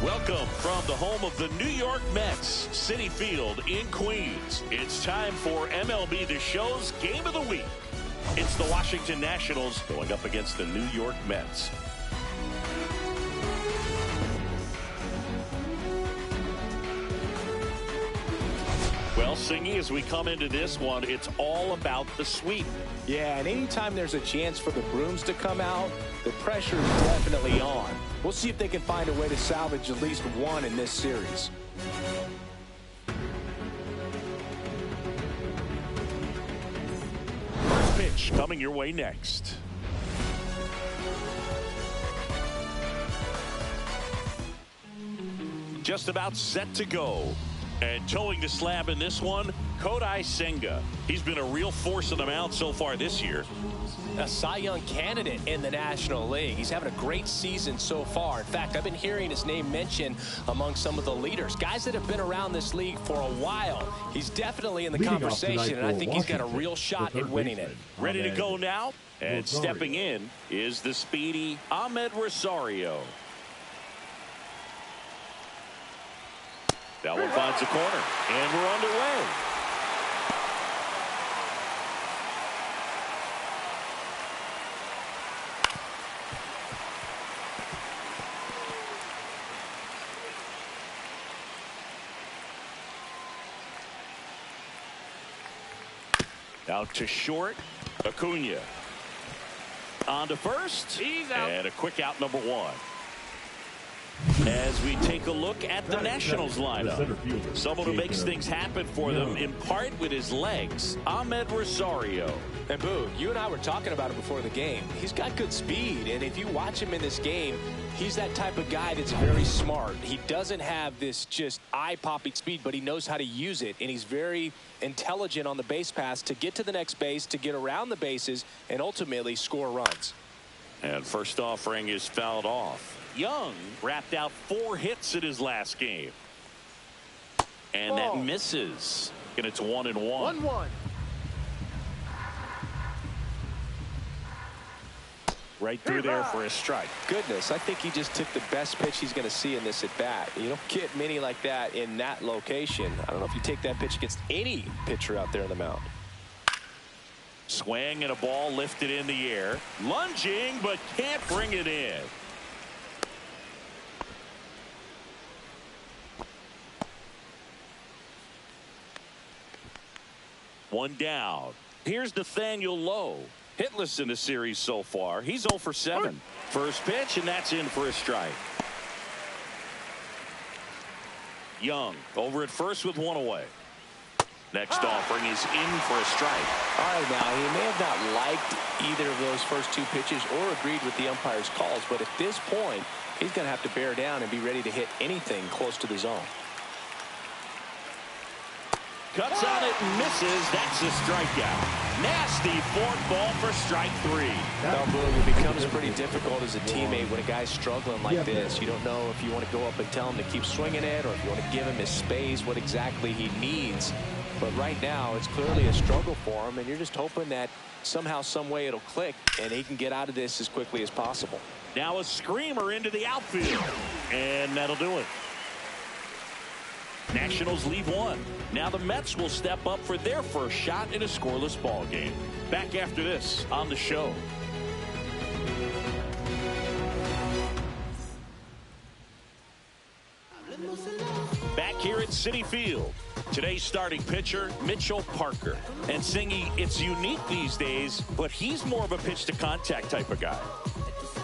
Welcome from the home of the New York Mets, Citi Field in Queens. It's time for MLB The Show's Game of the Week. It's the Washington Nationals going up against the New York Mets. Well, Singy, as we come into this one, it's all about the sweep. Yeah, and anytime there's a chance for the brooms to come out, the pressure is definitely on. We'll see if they can find a way to salvage at least one in this series. First pitch coming your way next. Just about set to go. And towing the slab in this one, Kodai Senga. He's been a real force on the mound so far this year. A Cy Young candidate in the National League. He's having a great season so far. In fact, I've been hearing his name mentioned among some of the leaders, guys that have been around this league for a while. He's definitely in the conversation, and I think he's got a real shot at winning it. Ready to go now? And stepping in is the speedy Ahmed Rosario. That one finds a corner, and we're underway. Out to short, Acuna. On to first, he's out. And a quick out, number one. As we take a look at the Nationals lineup, someone who makes things happen for them in part with his legs, Ahmed Rosario. And Boo, you and I were talking about it before the game. He's got good speed, and if you watch him in this game, he's that type of guy that's very smart. He doesn't have this just eye-popping speed, but he knows how to use it, and he's very intelligent on the base pass to get to the next base, to get around the bases, and ultimately score runs. And first offering is fouled off. Young wrapped out 4 hits in his last game. And that misses. And it's 1-1. 1-1. Right through there for a strike. Goodness, I think he just took the best pitch he's going to see in this at bat. You don't get many like that in that location. I don't know if you take that pitch against any pitcher out there in the mound. Swing and a ball lifted in the air. Lunging, but can't bring it in. One down. Here's Nathaniel Lowe. Hitless in the series so far. He's 0 for 7. First pitch, and that's in for a strike. Young over at first with 1 away. Next offering is in for a strike. All right, now, he may have not liked either of those first 2 pitches or agreed with the umpire's calls, but at this point, he's going to have to bear down and be ready to hit anything close to the zone. Cuts on it and misses. That's a strikeout. Nasty fork ball for strike 3. Now, Boog, it becomes pretty difficult as a teammate when a guy's struggling like this. You don't know if you want to go up and tell him to keep swinging it or if you want to give him his space, what exactly he needs. But right now, it's clearly a struggle for him, and you're just hoping that somehow, some way it'll click, and he can get out of this as quickly as possible. Now a screamer into the outfield, and that'll do it. Nationals leave 1. Now the Mets will step up for their first shot in a scoreless ball game. Back after this on the show. Back here at Citi Field. Today's starting pitcher, Mitchell Parker. And Singy, it's unique these days, but he's more of a pitch-to-contact type of guy.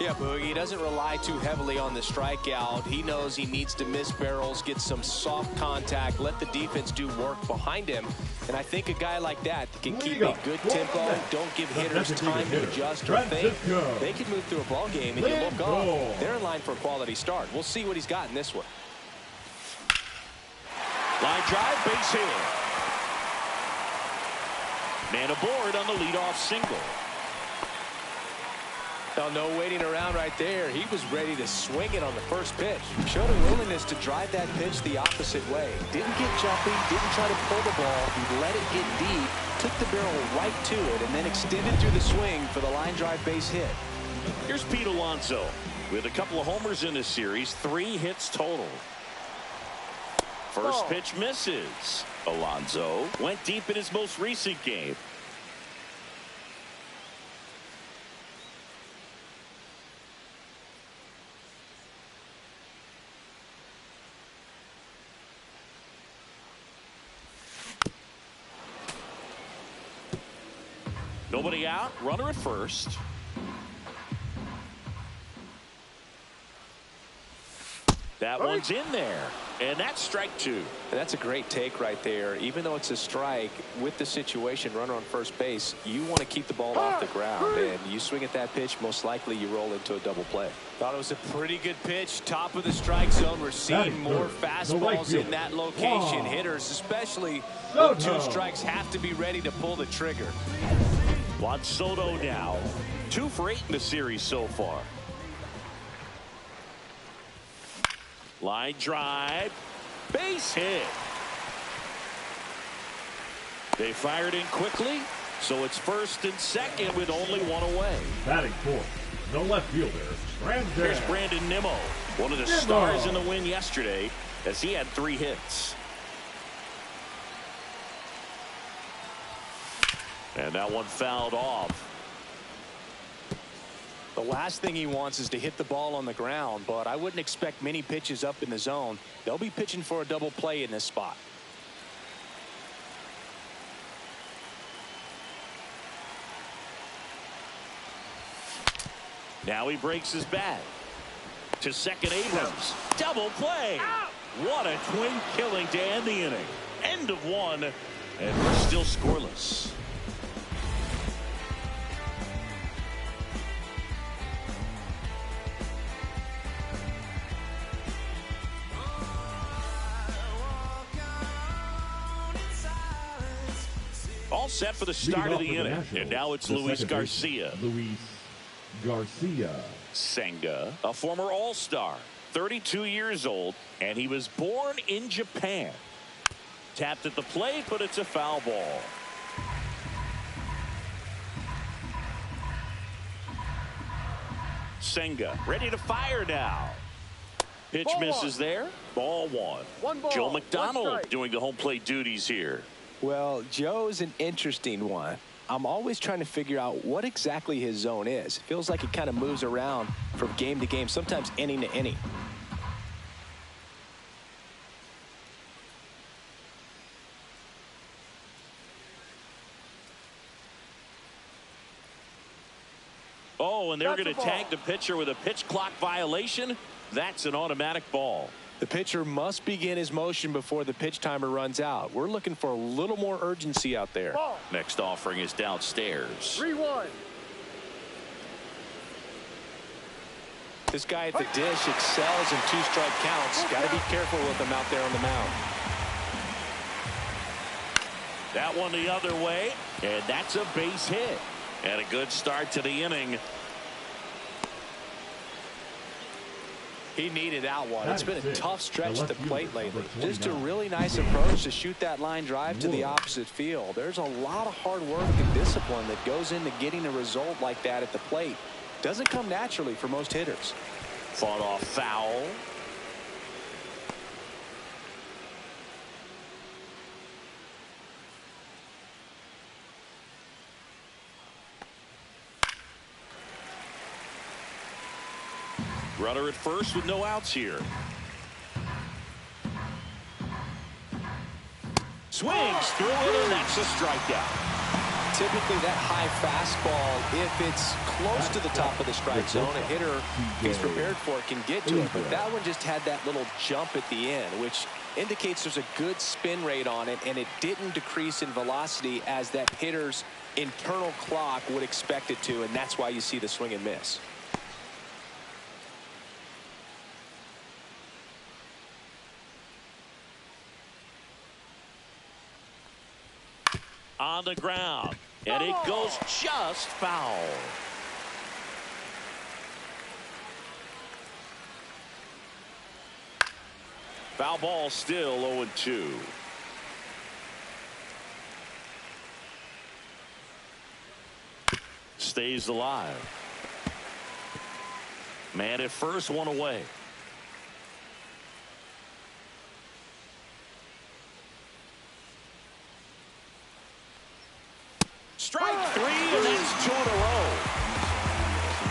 Yeah, Boogie, he doesn't rely too heavily on the strikeout. He knows he needs to miss barrels, get some soft contact, let the defense do work behind him. And I think a guy like that can keep a good tempo, don't give hitters time to adjust or think. They can move through a ball game, and you look up, they're in line for a quality start. We'll see what he's got in this one. Line drive, base hit. Man aboard on the leadoff single. Now, no waiting around right there. He was ready to swing it on the first pitch. Showed a willingness to drive that pitch the opposite way. Didn't get jumpy, didn't try to pull the ball. He let it get deep, took the barrel right to it, and then extended through the swing for the line drive base hit. Here's Pete Alonso with a couple of homers in this series, 3 hits total. First pitch misses. Alonso went deep in his most recent game. Nobody out, runner at first. That one's in there, and that's strike 2. And that's a great take right there. Even though it's a strike, with the situation, runner on first base, you want to keep the ball off the ground, and you swing at that pitch, most likely you roll into a double play. Thought it was a pretty good pitch, top of the strike zone. We're seeing more fastballs in that location. Hitters, especially with 2 strikes, have to be ready to pull the trigger. Juan Soto now 2 for 8 in the series so far. Line drive, base hit. They fired in quickly, so it's first and second with only 1 away. Batting fourth, the left fielder, Brandon. Here's Brandon Nimmo, one of the stars in the win yesterday, as he had 3 hits. And that one fouled off. The last thing he wants is to hit the ball on the ground, but I wouldn't expect many pitches up in the zone. They'll be pitching for a double play in this spot. Now he breaks his bat. To second, Abrams. Double play. What a twin killing to end the inning. End of 1, and we're still scoreless. All set for the start of the inning, and now it's Luis Garcia. Luis Garcia. Senga, a former All-Star, 32 years old, and he was born in Japan. Tapped at the plate, but it's a foul ball. Senga ready to fire now. Pitch misses there. Ball 1. Joe McDonald doing the home plate duties here. Well, Joe's an interesting one. I'm always trying to figure out what exactly his zone is. It feels like he kind of moves around from game to game, sometimes inning to inning. Oh, and they're going to tag the pitcher with a pitch clock violation. That's an automatic ball. The pitcher must begin his motion before the pitch timer runs out. We're looking for a little more urgency out there. Next offering is downstairs. 3-1. This guy at the dish excels in 2-strike counts. Got to be careful with him out there on the mound. That one the other way, and that's a base hit. And a good start to the inning. He needed that one. It's been a tough stretch at the plate lately. Just a really nice approach to shoot that line drive to the opposite field. There's a lot of hard work and discipline that goes into getting a result like that at the plate. Doesn't come naturally for most hitters. Fought off foul. Runner at first with no outs here. Swings through it, and that's a strikeout. Typically that high fastball, if it's close to the top of the strike zone, a hitter who's prepared for it can get to it. But that one just had that little jump at the end, which indicates there's a good spin rate on it, and it didn't decrease in velocity as that hitter's internal clock would expect it to, and that's why you see the swing and miss. On the ground, and it goes just foul. Foul ball, still 0-2. Stays alive. Man at first, one away. Strike three, and that's 2 in a row.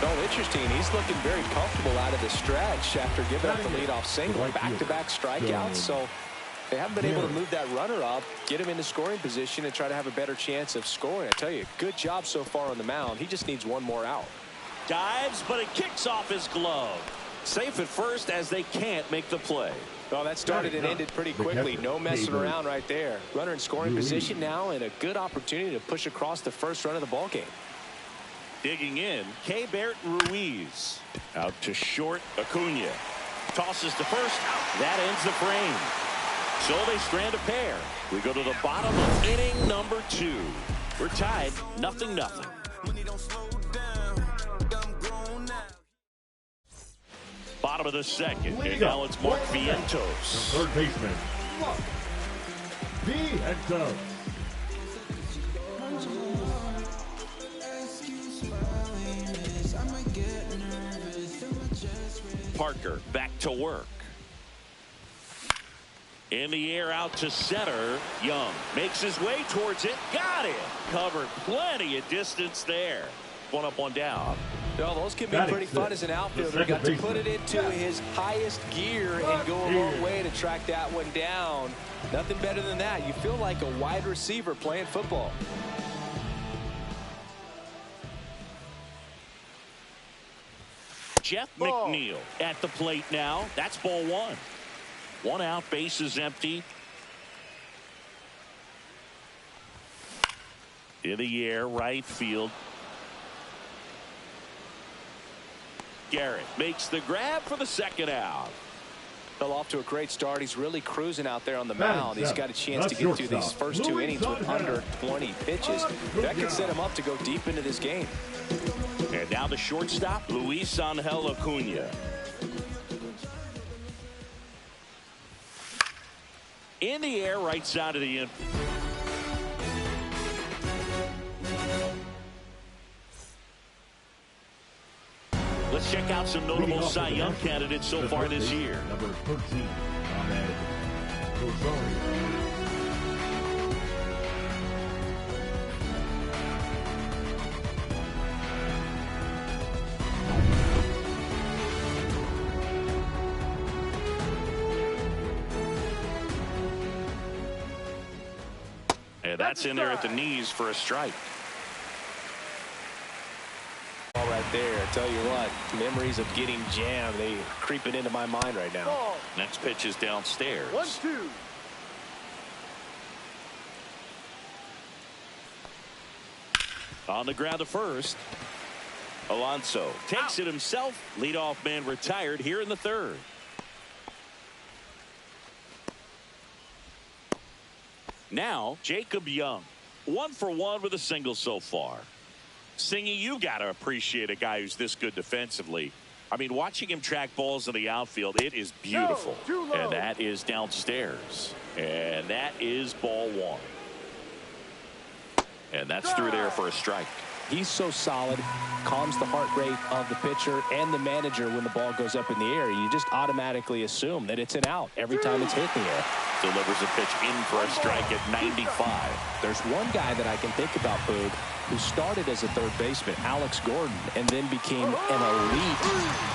Oh, interesting. He's looking very comfortable out of the stretch after giving up the leadoff single. Back-to-back strikeouts, so they haven't been able to move that runner up, get him into scoring position, and try to have a better chance of scoring. I tell you, good job so far on the mound. He just needs one more out. Dives, but it kicks off his glove. Safe at first as they can't make the play. Well, that started and ended pretty quickly. No messing around right there. Runner in scoring position now, and a good opportunity to push across the first run of the ball game. Digging in, Keibert Ruiz. Out to short, Acuna. Tosses to first. That ends the frame. So they strand a pair. We go to the bottom of inning number 2. We're tied, 0-0. Bottom of the second, and now it's Mark Vientos. Third baseman, Mark Vientos. Parker back to work. In the air out to center. Young makes his way towards it. Got it. Covered plenty of distance there. One up, one down. Well, those can be pretty fun as an outfielder. Got to put it into his highest gear and go a long way to track that one down. Nothing better than that. You feel like a wide receiver playing football. Jeff McNeil at the plate now. That's ball 1. 1 out, bases empty. In the air, right field. Garrett makes the grab for the second out. Fell off to a great start. He's really cruising out there on the mound. He's got a chance to get through these first 2 innings with under 20 pitches. That could set him up to go deep into this game. And now the shortstop, Luis Angel Acuna. In the air, right side of the infield. Let's check out some notable Cy Young candidates so far this year. Number 13, Ahmed Rosario. And that's in there at the knees for a strike. Right there. I tell you what, memories of getting jammed, they creeping into my mind right now. Next pitch is downstairs. 1-2. On the ground to first. Alonso takes it himself. Leadoff man retired here in the 3rd. Now Jacob Young, 1 for 1 with a single so far. Singy, you got to appreciate a guy who's this good defensively. I mean, watching him track balls in the outfield, it is beautiful. And that is downstairs. And that is ball 1. And that's through there for a strike. He's so solid, calms the heart rate of the pitcher and the manager when the ball goes up in the air. You just automatically assume that it's an out every time it's hit in the air. Delivers a pitch in for a strike at 95. There's one guy that I can think about, Boog, who started as a third baseman, Alex Gordon, and then became an elite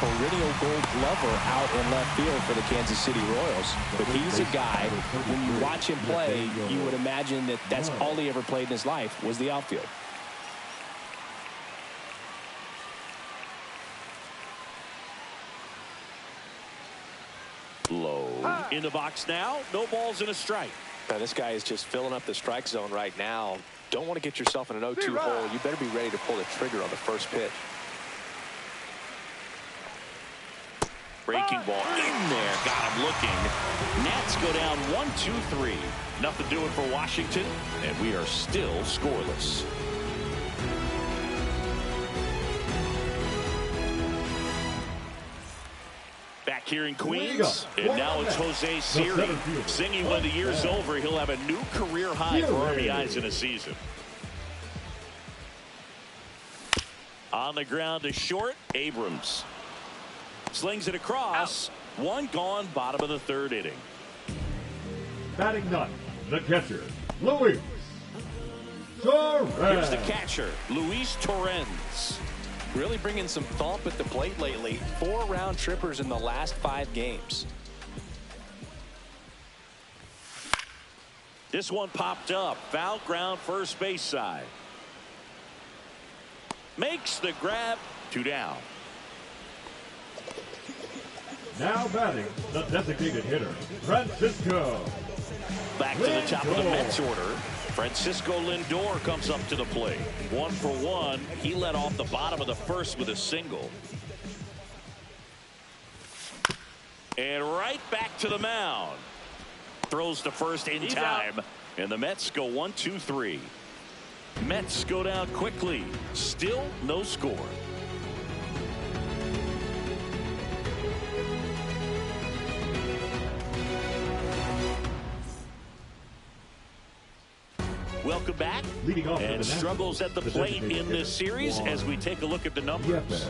perennial gold glover out in left field for the Kansas City Royals. But he's a guy, when you watch him play, you would imagine that that's all he ever played in his life was the outfield. Low in the box now. No balls and a strike. Now, this guy is just filling up the strike zone right now. Don't want to get yourself in an 0-2 hole. You better be ready to pull the trigger on the first pitch. Breaking ball in there. Got him looking. Nats go down 1-2-3. Nothing doing for Washington, and we are still scoreless. Back here in Queens, and now it's Jose Siri. Singy, when the year's over, he'll have a new career high for RBIs in a season. On the ground to short, Abrams. Slings it across. One gone, bottom of the third inning. Batting ninth, the catcher, Luis Torres. Here's the catcher, Luis Torres. Really bringing some thump at the plate lately. 4 round trippers in the last 5 games. This one popped up. Foul ground, first base side. Makes the grab. 2 down. Now batting, the designated hitter, Francisco. Back to the top of the Mets order. Francisco Lindor comes up to the plate. 1 for 1. He led off the bottom of the first with a single. And right back to the mound. Throws to first in time. And the Mets go 1-2-3. Mets go down quickly. Still no score. Welcome back. Leading off and struggles at the plate in this series as we take a look at the numbers.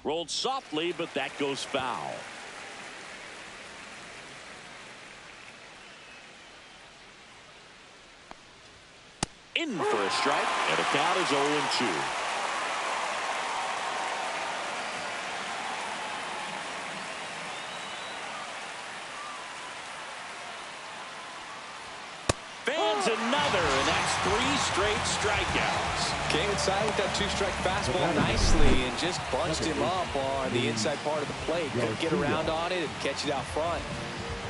Rolled softly, but that goes foul. In for a strike, and the count is 0-2. Another, and that's 3 straight strikeouts. Came inside with that 2-strike fastball nicely and just bunched him up on the inside part of the plate. Couldn't get around on it and catch it out front.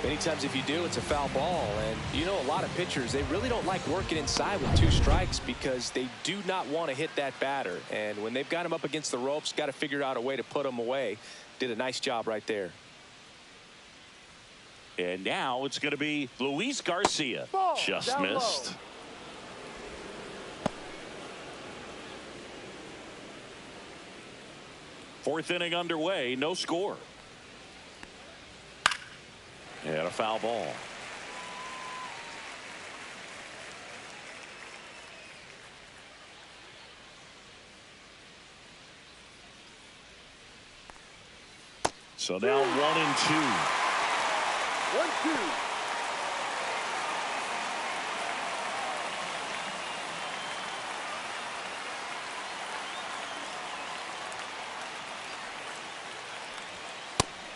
Many times if you do, it's a foul ball. And you know, a lot of pitchers, they really don't like working inside with 2 strikes because they do not want to hit that batter. And when they've got him up against the ropes, got to figure out a way to put him away. Did a nice job right there. And now it's going to be Luis Garcia. Ball, just missed. Low. Fourth inning underway, no score. And a foul ball. So now 1-2. 1-2.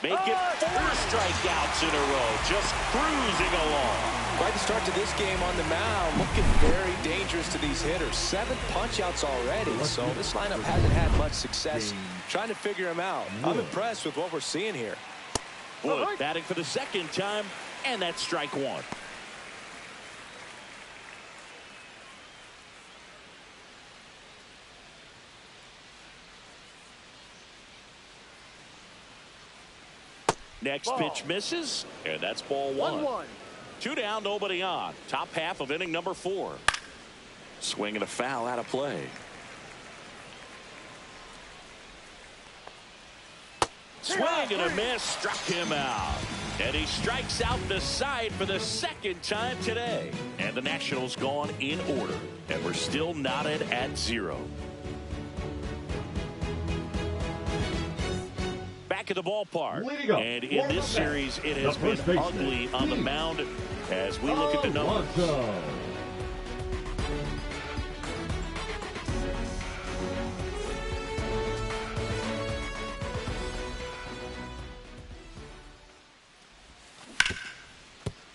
Make it 4 strikeouts in a row, just cruising along. Quite the start to this game on the mound, looking very dangerous to these hitters. 7 punch-outs already, so this lineup hasn't had much success trying to figure him out. I'm impressed with what we're seeing here. Wood batting for the second time, and that's strike 1. Next pitch misses, and that's ball 1. 2 down, nobody on. Top half of inning number 4. Swinging a foul out of play. Swing and a miss, struck him out. And he strikes out the side for the second time today. And the Nationals gone in order. And we're still knotted at 0. Back at the ballpark. And in this series, it has been ugly on the mound as we look at the numbers.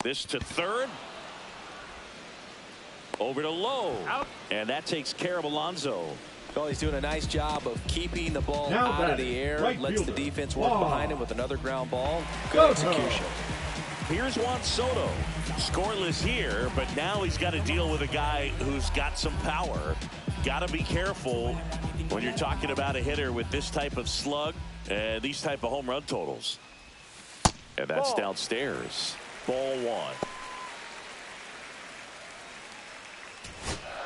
This to third. Over to Lowe. Out. And that takes care of Alonso. Well, he's doing a nice job of keeping the ball Now out of the air. Lets the defense work behind him with another ground ball. Good execution. Here's Juan Soto. Scoreless here, but now he's got to deal with a guy who's got some power. Got to be careful when you're talking about a hitter with this type of slug and these type of home run totals. And that's downstairs. Ball 1.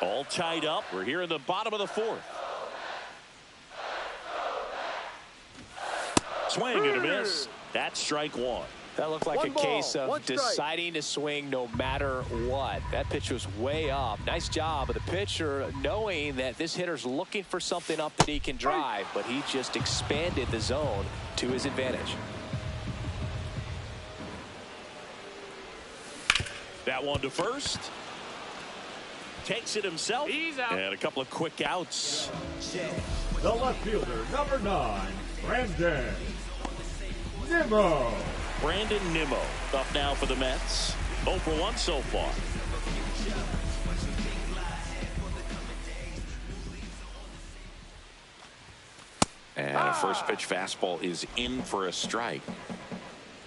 All tied up. We're here in the bottom of the 4th. Swing and a miss. That's strike 1. That looked like One a ball, case of one strike. deciding to swing no matter what. That pitch was way up. Nice job of the pitcher knowing that this hitter's looking for something up that he can drive, but he just expanded the zone to his advantage. That one to first. Takes it himself. He's out. And a couple of quick outs. The left fielder, number 9, Brandon Nimmo. Brandon Nimmo up now for the Mets. 0 for 1 so far. And a first pitch fastball is in for a strike.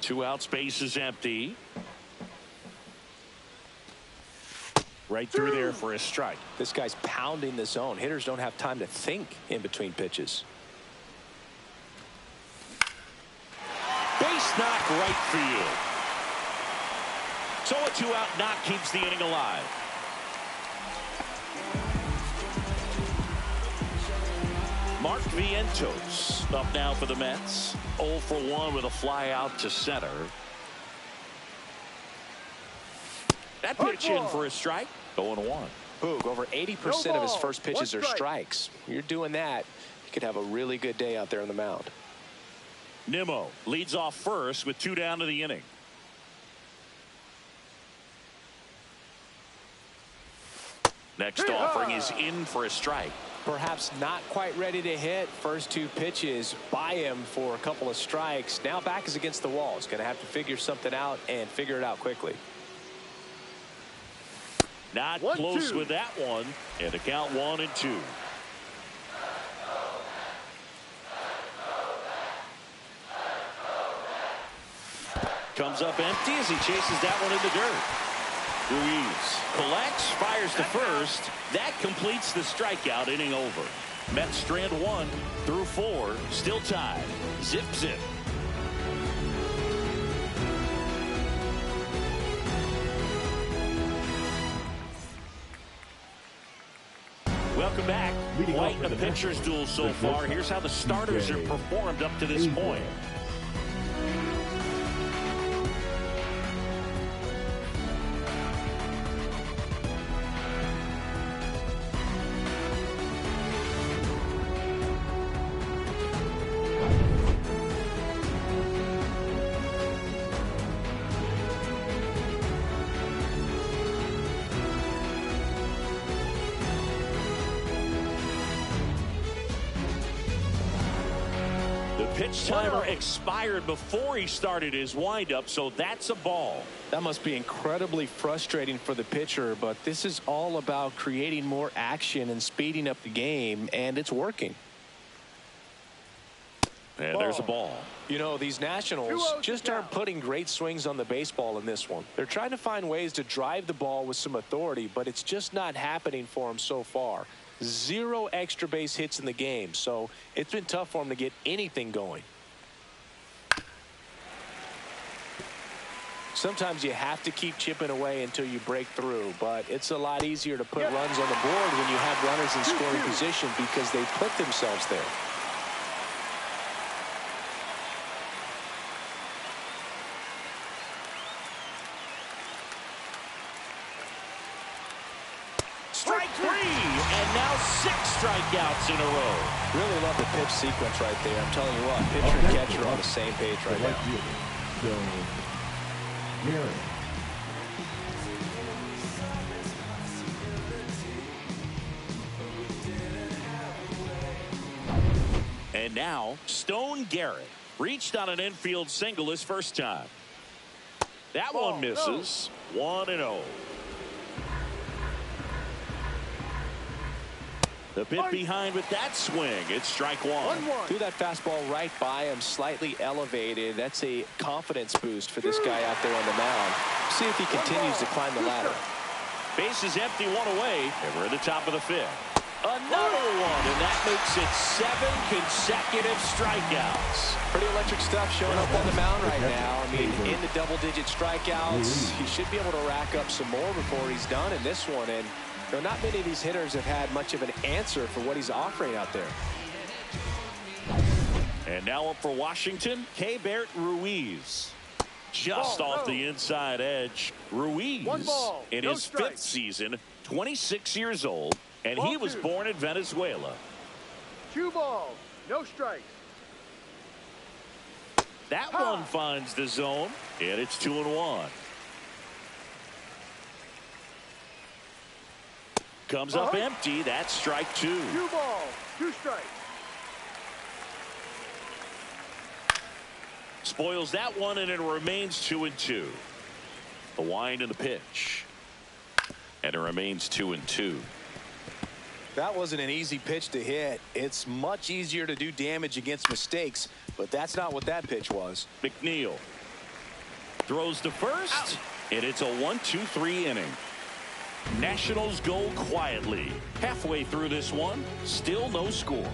2 outs, base is empty. Right through there for a strike. This guy's pounding the zone. Hitters don't have time to think in between pitches. Base knock right field. So a 2-out knock keeps the inning alive. Mark Vientos up now for the Mets. 0 for 1 with a fly out to center. That pitch in for a strike. 0-1. Boog, over 80% of his first pitches are strikes. You're doing that, you could have a really good day out there on the mound. Nimmo leads off first with 2 down to the inning. Next offering is in for a strike. Perhaps not quite ready to hit. First 2 pitches by him for a couple of strikes. Now back is against the wall. He's going to have to figure something out and figure it out quickly. Not close with that one. And a count 1-2. Comes up empty as he chases that one in the dirt. Ruiz collects, fires to first. That completes the strikeout. Inning over. Mets strand 1 through 4. Still tied. Zip zip. Welcome back. Quite a pitcher's duel so far. Here's how the starters have performed up to this point. Pitch timer expired before he started his windup, so that's a ball. That must be incredibly frustrating for the pitcher, but this is all about creating more action and speeding up the game, and it's working. And there's a ball. You know, these Nationals just aren't putting great swings on the baseball in this one. They're trying to find ways to drive the ball with some authority, but it's just not happening for them so far. 0 extra base hits in the game, so it's been tough for him to get anything going. Sometimes you have to keep chipping away until you break through, but it's a lot easier to put runs on the board when you have runners in scoring position because they put themselves there. Strike 3, and now 6 strikeouts in a row. Really love the pitch sequence right there. I'm telling you what, pitcher and catcher are on the same page right now. And now Stone Garrett reached on an infield single his first time. That one misses. 1-0. The pit behind with that swing. It's strike 1. Threw that fastball right by him, slightly elevated. That's a confidence boost for this guy out there on the mound. See if he continues to climb the ladder. Base is empty, 1 away, and we're at the top of the 5th. Another one, and that makes it 7 consecutive strikeouts. Pretty electric stuff showing up on the mound right now. I mean, in the double-digit strikeouts, he should be able to rack up some more before he's done in this one. And you know, not many of these hitters have had much of an answer for what he's offering out there. And now up for Washington, Kodai Ruiz. Just off the inside edge. Ruiz in no his strike. 5th season, 26 years old, and Ball he was 2. born in Venezuela. 2 balls, no strikes. That one finds the zone, and it's 2-1. Comes up empty. That's strike 2. 2 balls, 2 strikes. Spoils that one, and it remains 2-2. The wind and the pitch. And it remains 2-2. That wasn't an easy pitch to hit. It's much easier to do damage against mistakes, but that's not what that pitch was. McNeil throws to first, and it's a 1-2-3 inning. Nationals go quietly. Halfway through this one, still no score.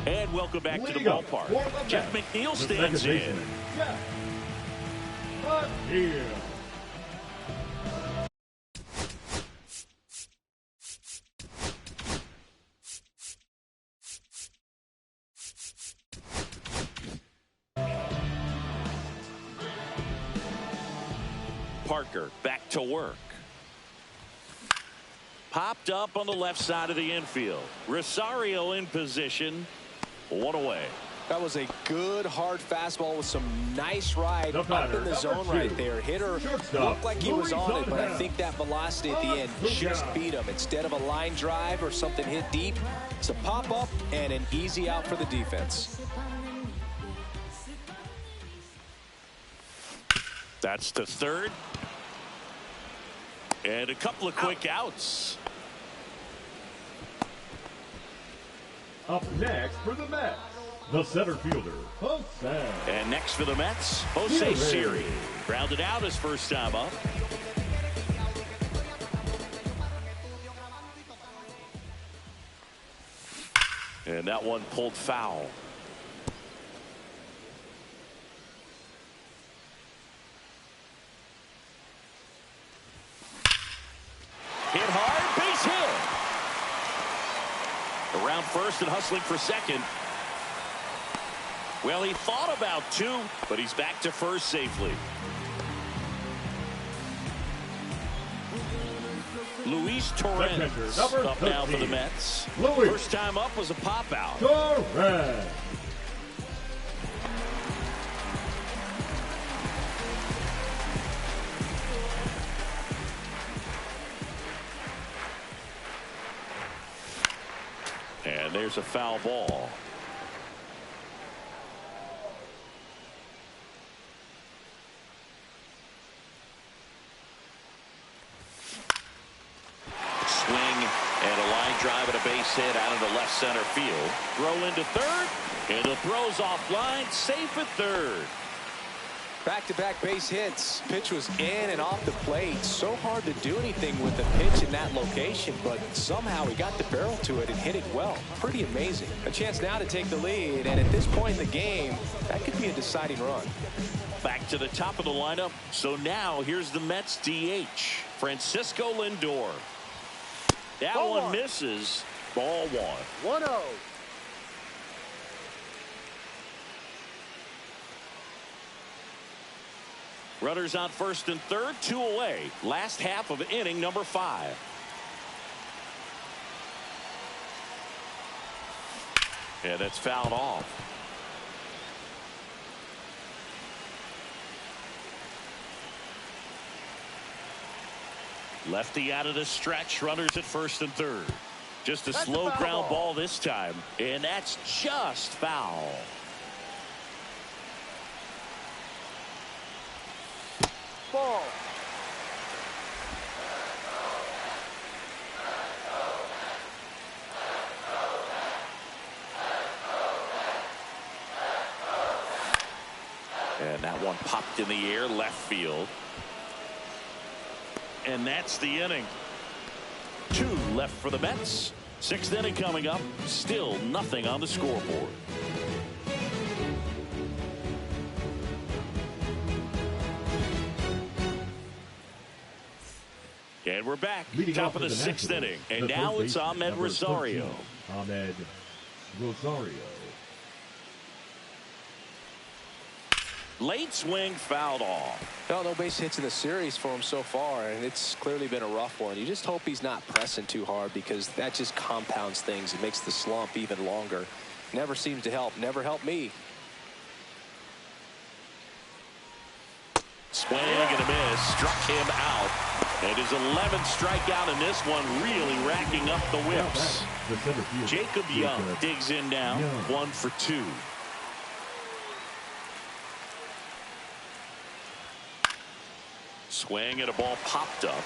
And welcome back to the ballpark. Jeff McNeil stands in. Jeff McNeil. Parker back to work. Popped up on the left side of the infield. Rosario in position. 1 away. That was a good hard fastball with some nice ride up in the zone right there. Hitter looked like he was on it, but I think that velocity at the end just beat him. Instead of a line drive or something hit deep, it's a pop up and an easy out for the defense. That's the third. And a couple of quick outs. Up next for the Mets, the center fielder, Jose. And next for the Mets, Jose Siri. Grounded out his first time up. And that one pulled foul. Hit hard, base hit. Around first and hustling for second. Well, he thought about 2, but he's back to first safely. Luis Torrens up now for the Mets. First time up was a pop out. Torrens. And there's a foul ball. Swing and a line drive and a base hit out into left center field. Throw into third, and the throw's offline, safe at third. Back-to-back base hits. Pitch was in and off the plate. So hard to do anything with the pitch in that location, but somehow he got the barrel to it and hit it well. Pretty amazing. A chance now to take the lead, and at this point in the game, that could be a deciding run. Back to the top of the lineup. So now here's the Mets DH, Francisco Lindor. That one misses. Ball 1. 1-0. Runners on first and third, 2 away. Last half of inning number 5. And it's fouled off. Lefty out of the stretch. Runners at first and third. Just a slow ground ball this time. And that's just foul. Ball. And that one popped in the air left field. And that's the inning. 2 left for the Mets. 6th inning coming up. Still nothing on the scoreboard. And we're back. Leading Top off of the for sixth Nationals, inning. And the now third it's baseman, Ahmed number Rosario. 13, Ahmed Rosario. Late swing fouled off. No base hits in the series for him so far, and it's clearly been a rough one. You just hope he's not pressing too hard, because that just compounds things. It makes the slump even longer. Never seems to help. Never helped me. Swing and a miss. Struck him out. And his 11th strikeout in this one, really racking up the whips. Jacob Young digs in now. 1 for 2. Swing and a ball popped up.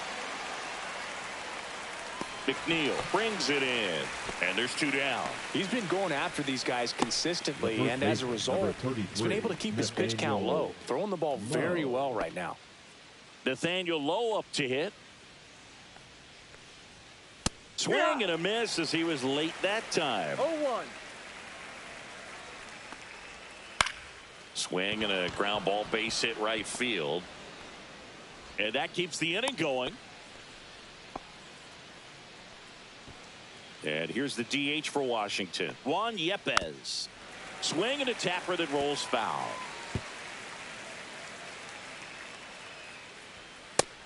McNeil brings it in, and there's 2 down. He's been going after these guys consistently, and as a result, he's been able to keep his pitch count low, throwing the ball very well right now. Nathaniel Lowe up to hit. Swing and a miss as he was late that time. 0-1. Swing and a ground ball base hit right field. And that keeps the inning going. And here's the DH for Washington, Juan Yepez. Swing and a tapper that rolls foul.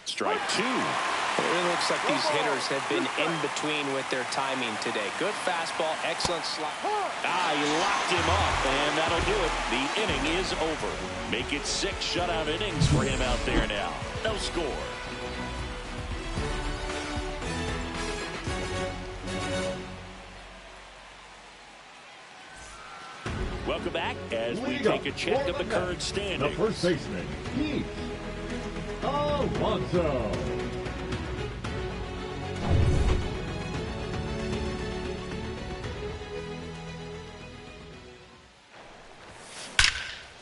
Strike 2. It really looks like these hitters have been in between with their timing today. Good fastball, excellent slide. He locked him up, and that'll do it. The inning is over. Make it 6 shutout innings for him out there now. No score. Welcome back as we take a check of the current standings. The first baseman, Pete Alonso.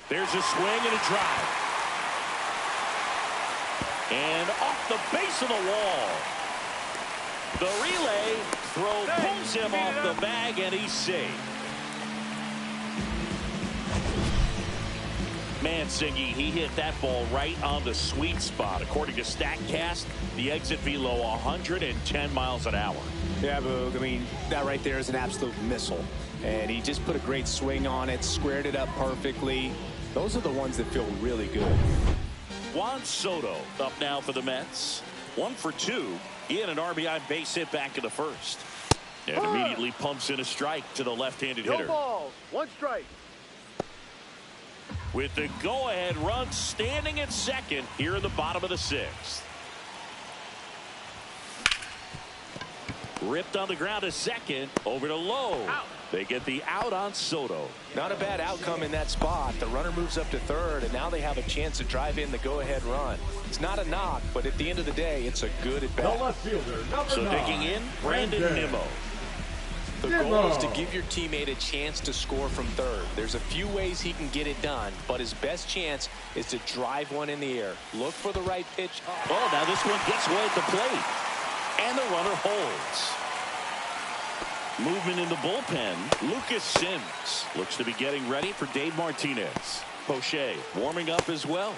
There's a swing and a drive. And off the base of the wall. The relay throw pulls him off the bag, and he's safe. Man, Singy, he hit that ball right on the sweet spot. According to StatCast, the exit velo 110 miles an hour. Yeah, Boog, I mean, that right there is an absolute missile. And he just put a great swing on it, squared it up perfectly. Those are the ones that feel really good. Juan Soto up now for the Mets. 1 for 2. He had an RBI base hit back in the first. And immediately pumps in a strike to the left-handed hitter. No balls. 1 strike. With the go-ahead run standing at second here in the bottom of the 6th. Ripped on the ground to second. Over to Lowe. Out. They get the out on Soto. Not a bad outcome in that spot. The runner moves up to third, and now they have a chance to drive in the go-ahead run. It's not a knock, but at the end of the day, it's a good at bat. The left fielder, so 9, digging in, Brandon Nimmo. The goal is to give your teammate a chance to score from third. There's a few ways he can get it done, but his best chance is to drive one in the air. Look for the right pitch. Oh, now this one gets way at the plate. And the runner holds. Movement in the bullpen. Lucas Sims looks to be getting ready for Dave Martinez. Poche warming up as well.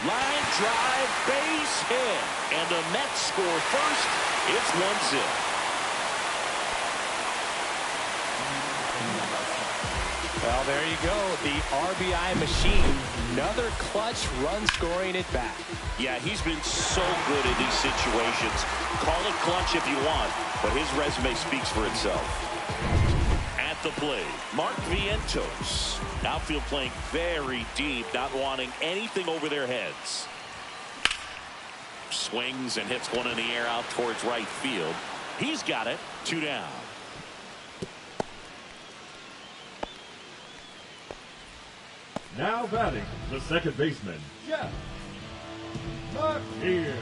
Line drive, base hit. And the Mets score first. It's 1-0. Well, there you go. The RBI machine. Another clutch run scoring at bat. Yeah, he's been so good in these situations. Call it clutch if you want, but his resume speaks for itself. At the plate, Mark Vientos. Outfield playing very deep, not wanting anything over their heads. Swings and hits one in the air out towards right field. He's got it. 2 down. Now batting, the second baseman, Jeff McNeil.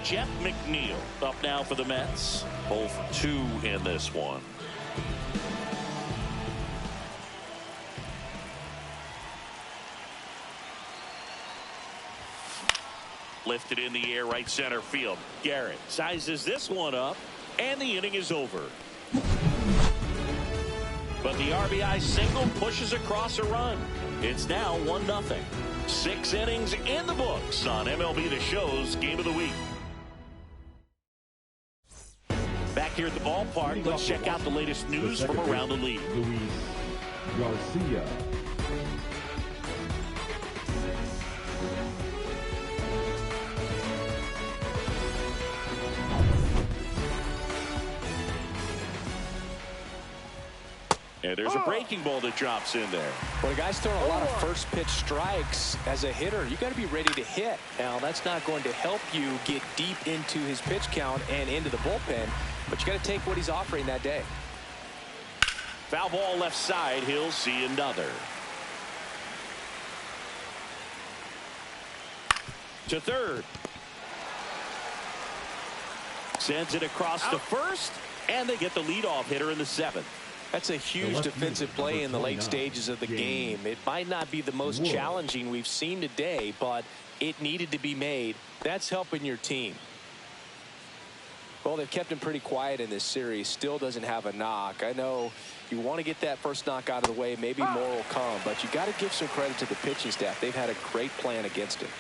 Jeff McNeil up now for the Mets. 0 for 2 in this one. Lifted in the air, right center field. Garrett sizes this one up, and the inning is over. but the RBI single pushes across a run. It's now 1-0. 6 innings in the books on MLB The Show's Game of the Week. Back here at the ballpark, let's check out the latest news from around the league. Luis Garcia. And there's a breaking ball that drops in there. Well, the guy's throwing a lot of first pitch strikes. As a hitter, you got to be ready to hit. Now, that's not going to help you get deep into his pitch count and into the bullpen, but you got to take what he's offering that day. Foul ball left side. He'll see another. To third. Sends it across to first, and they get the leadoff hitter in the 7th. That's a huge defensive play in the late stages of the game. It might not be the most challenging we've seen today, but it needed to be made. That's helping your team. Well, they've kept him pretty quiet in this series. Still doesn't have a knock. I know you want to get that first knock out of the way. Maybe more will come, but you got to give some credit to the pitching staff. They've had a great plan against him.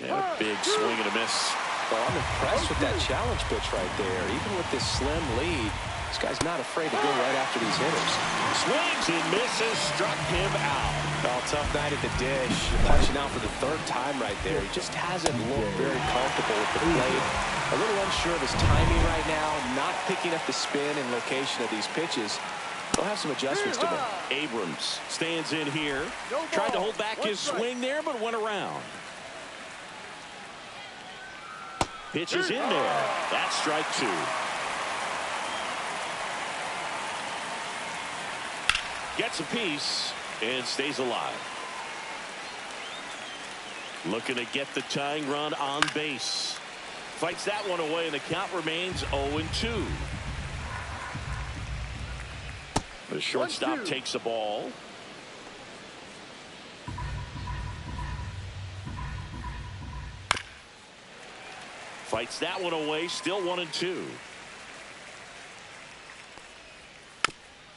And a big swing and a miss. Well, I'm impressed with that challenge pitch right there. Even with this slim lead, this guy's not afraid to go right after these hitters. Swings and misses, struck him out. Well, tough night at the dish. Punching out for the 3rd time right there. He just hasn't looked very comfortable with the plate. A little unsure of his timing right now. Not picking up the spin and location of these pitches. They'll have some adjustments to make. Abrams stands in here. Tried to hold back his swing there, but went around. Pitches in there. That's strike 2. Gets a piece and stays alive. Looking to get the tying run on base. Fights that one away, and the count remains 0-2. The shortstop takes the ball. Fights that one away, still 1-2.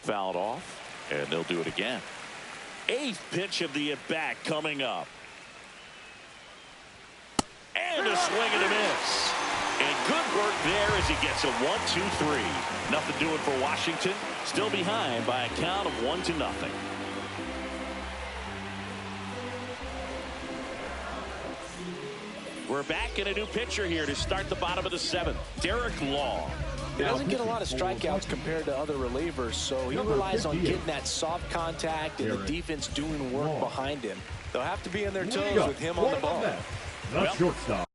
Fouled off. And they'll do it again. 8th pitch of the at-bat coming up. And a swing and a miss. And good work there as he gets a 1-2-3. Nothing doing for Washington. Still behind by a count of 1-0. We're back in a new pitcher here to start the bottom of the 7th. Derek Law. He doesn't get a lot of strikeouts compared to other relievers, so he relies on getting that soft contact and the defense doing work behind him. They'll have to be on their toes with him on the ball. The shortstop.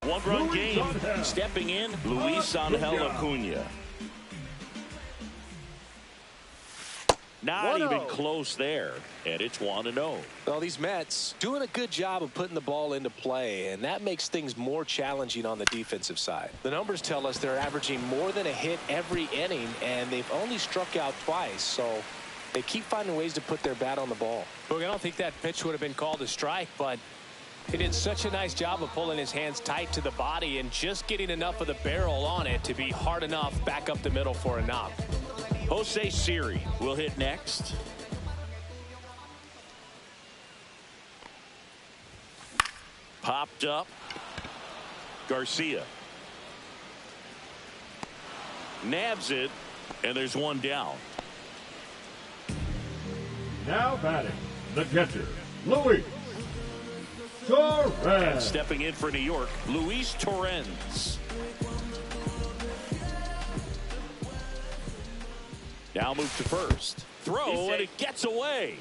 One-run game. Stepping in, Luis Angel Acuna. Not even close there, and it's 1-0. Well, these Mets doing a good job of putting the ball into play, and that makes things more challenging on the defensive side. The numbers tell us they're averaging more than a hit every inning, and they've only struck out twice, so they keep finding ways to put their bat on the ball. Look, I don't think that pitch would have been called a strike, but he did such a nice job of pulling his hands tight to the body and just getting enough of the barrel on it to be hard enough back up the middle for a knock. Jose Siri will hit next. Popped up. Garcia. Nabs it, and there's one down. Now batting, the catcher, Luis Torrens. Stepping in for New York, Luis Torrens. Now move to first. Throw, and it gets away.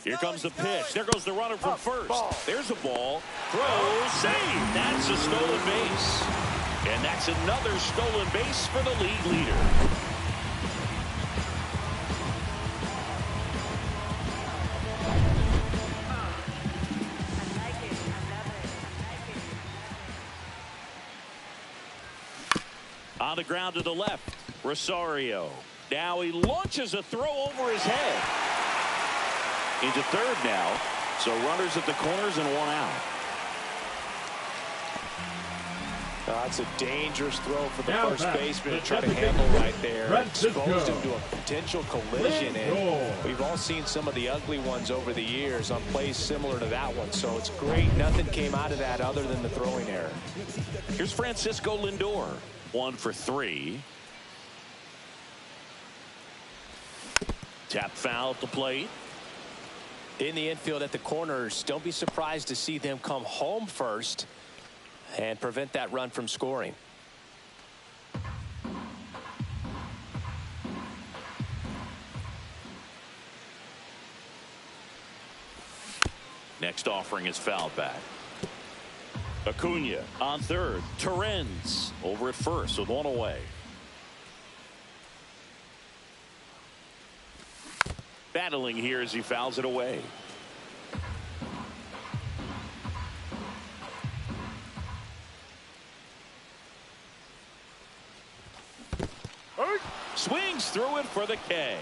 Here comes the pitch. There goes the runner from first. There's a ball. Throw, save. That's a stolen base. And that's another stolen base for the league leader. On the ground to the left, Rosario. Now he launches a throw over his head. Into third now. So runners at the corners and one out. That's a dangerous throw for the first baseman to try to handle right there. Exposed him to a potential collision. And we've all seen some of the ugly ones over the years on plays similar to that one. So it's great. Nothing came out of that other than the throwing error. Here's Francisco Lindor. 1 for 3. Tap foul at the plate. In the infield at the corners, don't be surprised to see them come home first and prevent that run from scoring. Next offering is fouled back. Acuna on third. Torrens over at first with one away. Battling here as he fouls it away. Swings through it for the K.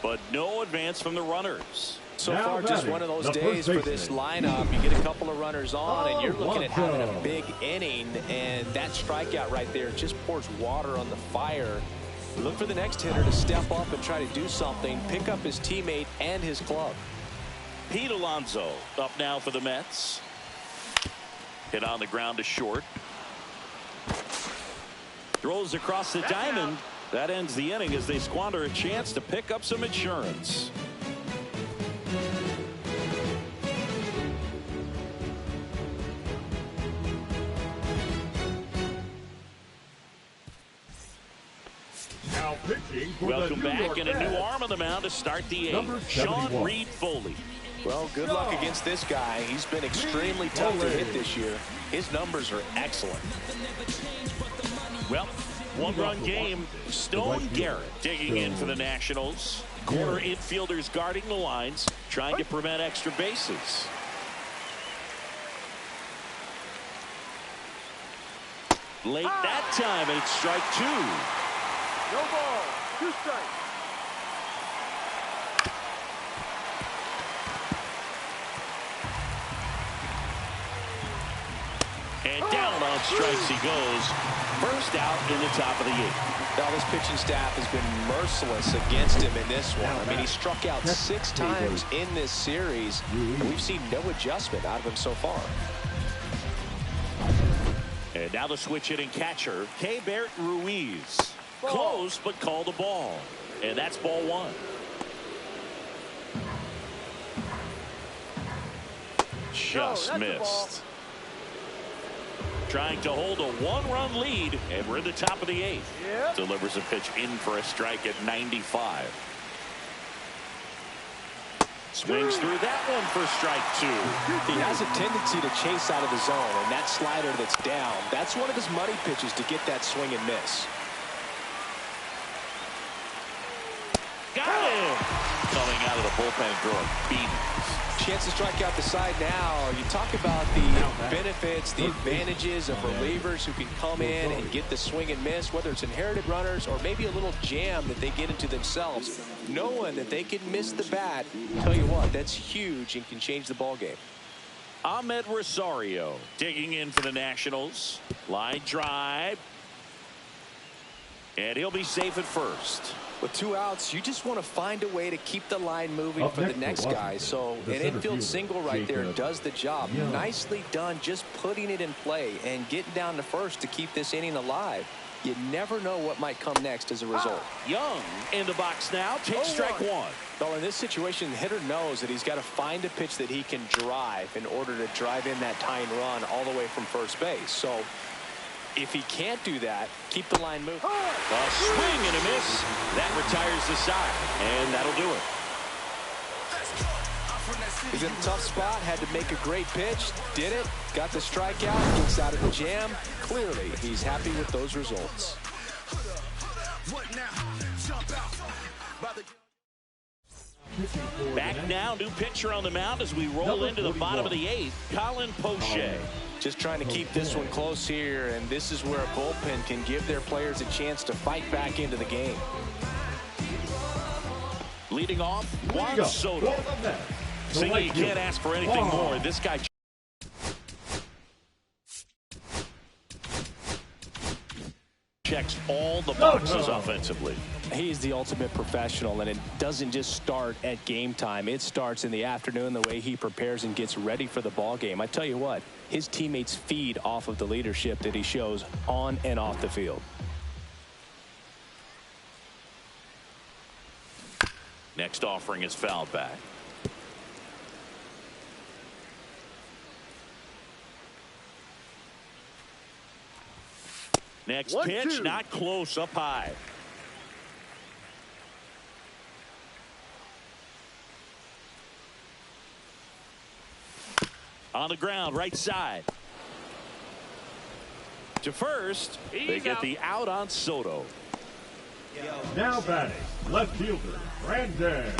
But no advance from the runners. So far, just one of those days for this lineup. You get a couple of runners on, and you're looking at having a big inning, and that strikeout right there just pours water on the fire. Look for the next hitter to step up and try to do something, pick up his teammate and his club. Pete Alonso up now for the Mets. Hit on the ground to short. Throws across the diamond. That ends the inning as they squander a chance to pick up some insurance. Now pitching for Welcome the New back, York and a new Mets. arm on the mound to start the Number eighth. Sean 71. Reed Foley. Well, good luck against this guy. He's been extremely tough to hit this year. His numbers are excellent. Well, one-run game. Stone Garrett digging in for the Nationals. Corner infielders guarding the lines, trying to prevent extra bases. Late that time, and it's strike 2. No ball. 2 strikes. And down on strikes he goes. First out in the top of the 8th. Now, this pitching staff has been merciless against him in this one. I mean, he struck out 6 times in this series, and we've seen no adjustment out of him so far. And now the switch hitting catcher, Keibert Ruiz. Close, but called a ball. And that's ball 1. Just missed. Trying to hold a 1-run lead, and we're in the top of the 8th. Yep. Delivers a pitch in for a strike at 95. Swings through that one for strike 2. He has a tendency to chase out of the zone, and that slider that's down, that's one of his money pitches to get that swing and miss. Got him! Coming out of the bullpen, throwing beatings. Chance to strike out the side now. You talk about the benefits, the advantages of relievers who can come in and get the swing and miss, whether it's inherited runners or maybe a little jam that they get into themselves. Knowing that they can miss the bat, tell you what, that's huge and can change the ball game. Ahmed Rosario digging in for the Nationals. Line drive. And he'll be safe at first. With 2 outs, you just want to find a way to keep the line moving for the next guy. So an infield single right there does the job. Nicely done, just putting it in play and getting down to first to keep this inning alive. You never know what might come next as a result. Young in the box now. Takes strike 1. Well, in this situation, the hitter knows that he's got to find a pitch that he can drive in order to drive in that tying run all the way from first base. So if he can't do that, keep the line moving. A swing and a miss. That retires the side, and that'll do it. He's in a tough spot, had to make a great pitch, did it, got the strikeout, gets out of the jam. Clearly, he's happy with those results. Back now, new pitcher on the mound as we roll into the bottom of the 8th. Colin Poche. Just trying to keep this one close here, and this is where a bullpen can give their players a chance to fight back into the game. Leading off, Juan Soto. Senga, you can't ask for anything more. This guy checks all the boxes offensively. He's the ultimate professional, and it doesn't just start at game time. It starts in the afternoon, the way he prepares and gets ready for the ball game. I tell you what, his teammates feed off of the leadership that he shows on and off the field. Next offering is fouled back. Next pitch, not close, up high. On the ground, right side. To first, they get the out on Soto. Now batting, left fielder, Brandon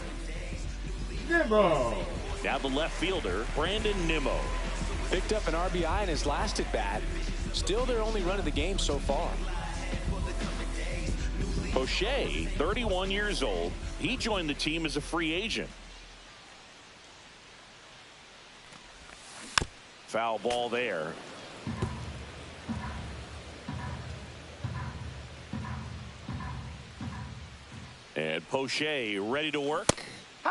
Nimmo. Now the left fielder, Brandon Nimmo. Picked up an RBI in his last at bat. Still their only run of the game so far. O'Shea, 31 years old. He joined the team as a free agent. Foul ball there. And Poche ready to work.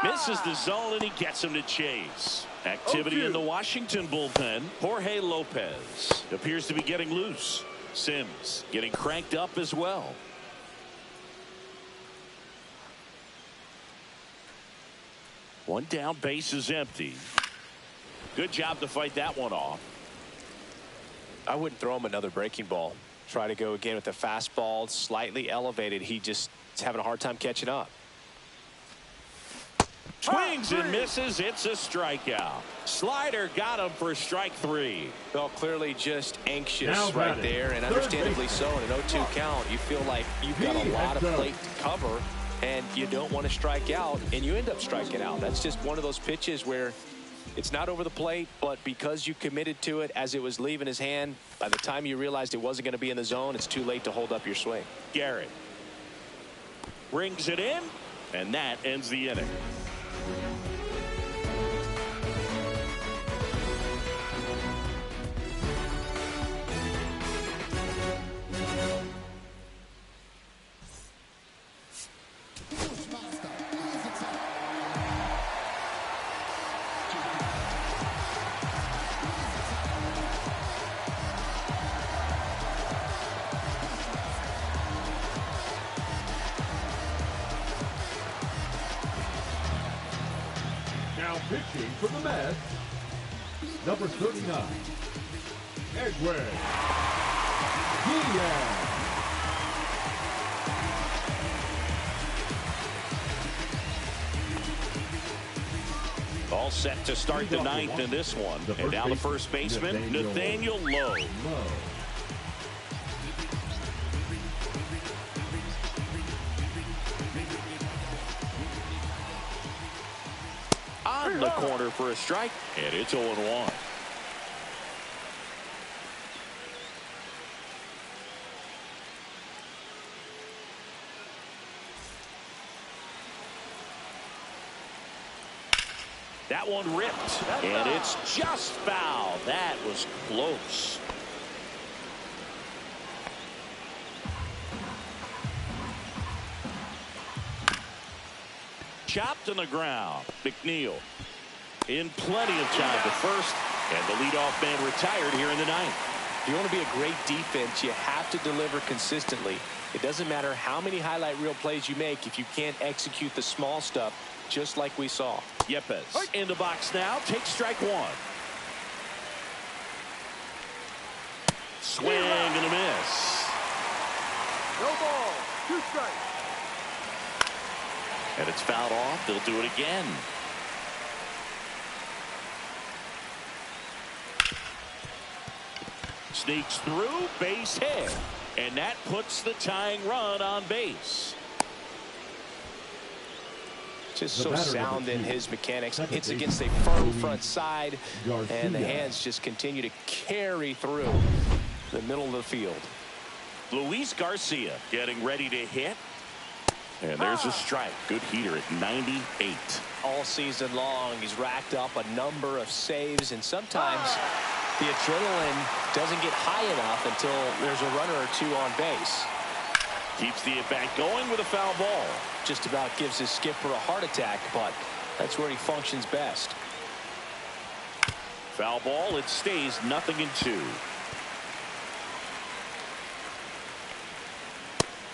Misses the zone, and he gets him to chase. Activity in the Washington bullpen. Jorge Lopez appears to be getting loose. Sims getting cranked up as well. One down, base is empty. Good job to fight that one off. I wouldn't throw him another breaking ball. Try to go again with the fastball, slightly elevated. He just is having a hard time catching up. Swings and misses. It's a strikeout. Slider got him for strike three. Well, clearly just anxious right there, and understandably so. In an 0-2 count, you feel like you've got a lot of plate to cover, and you don't want to strike out, and you end up striking out. That's just one of those pitches where it's not over the plate, but because you committed to it as it was leaving his hand, by the time you realized it wasn't going to be in the zone, it's too late to hold up your swing. Garrett brings it in, and that ends the inning. Pitching for the Mets, number 39, Edwin Diaz. All set to start the ninth in this one. And now the first baseman, Nathaniel Lowe. On the corner for a strike, and it's 0-1. That one ripped, and it's just foul. That was close. Chopped on the ground. McNeil in plenty of time to first, and the leadoff man retired here in the ninth. If you want to be a great defense, you have to deliver consistently. It doesn't matter how many highlight reel plays you make if you can't execute the small stuff, just like we saw. Yepes in the box now. Takes strike one. Swing and a miss. No ball. 2 strikes. And it's fouled off. They'll do it again. Sneaks through, base hit. And that puts the tying run on base. Just so sound in his mechanics. Hits against a firm front side, and the hands just continue to carry through the middle of the field. Luis Garcia getting ready to hit. And there's a strike. Good heater at 98. All season long, he's racked up a number of saves, and sometimes the adrenaline doesn't get high enough until there's a runner or two on base. Keeps the at-bat going with a foul ball. Just about gives his skipper a heart attack, but that's where he functions best. Foul ball. It stays 0-2.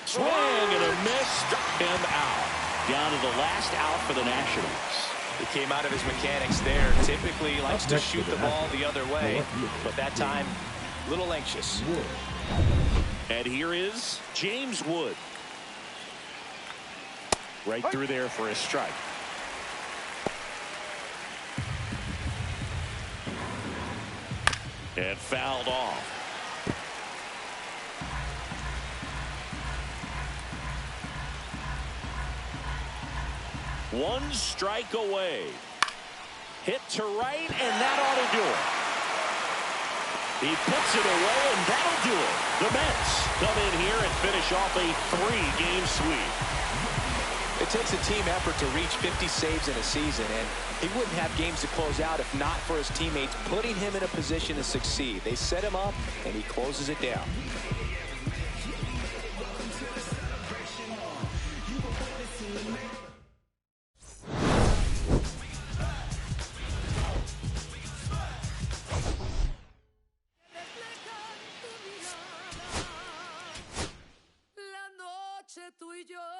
Swing and a miss. Struck him out. Down to the last out for the Nationals. He came out of his mechanics there. Typically likes to shoot the ball the other way, but that time a little anxious. And here is James Wood. Right through there for a strike. And fouled off. One strike away. Hit to right, and that ought to do it. He puts it away, and that'll do it. The Mets come in here and finish off a 3-game sweep. It takes a team effort to reach 50 saves in a season, and he wouldn't have games to close out if not for his teammates putting him in a position to succeed. They set him up, and he closes it down. Tú y yo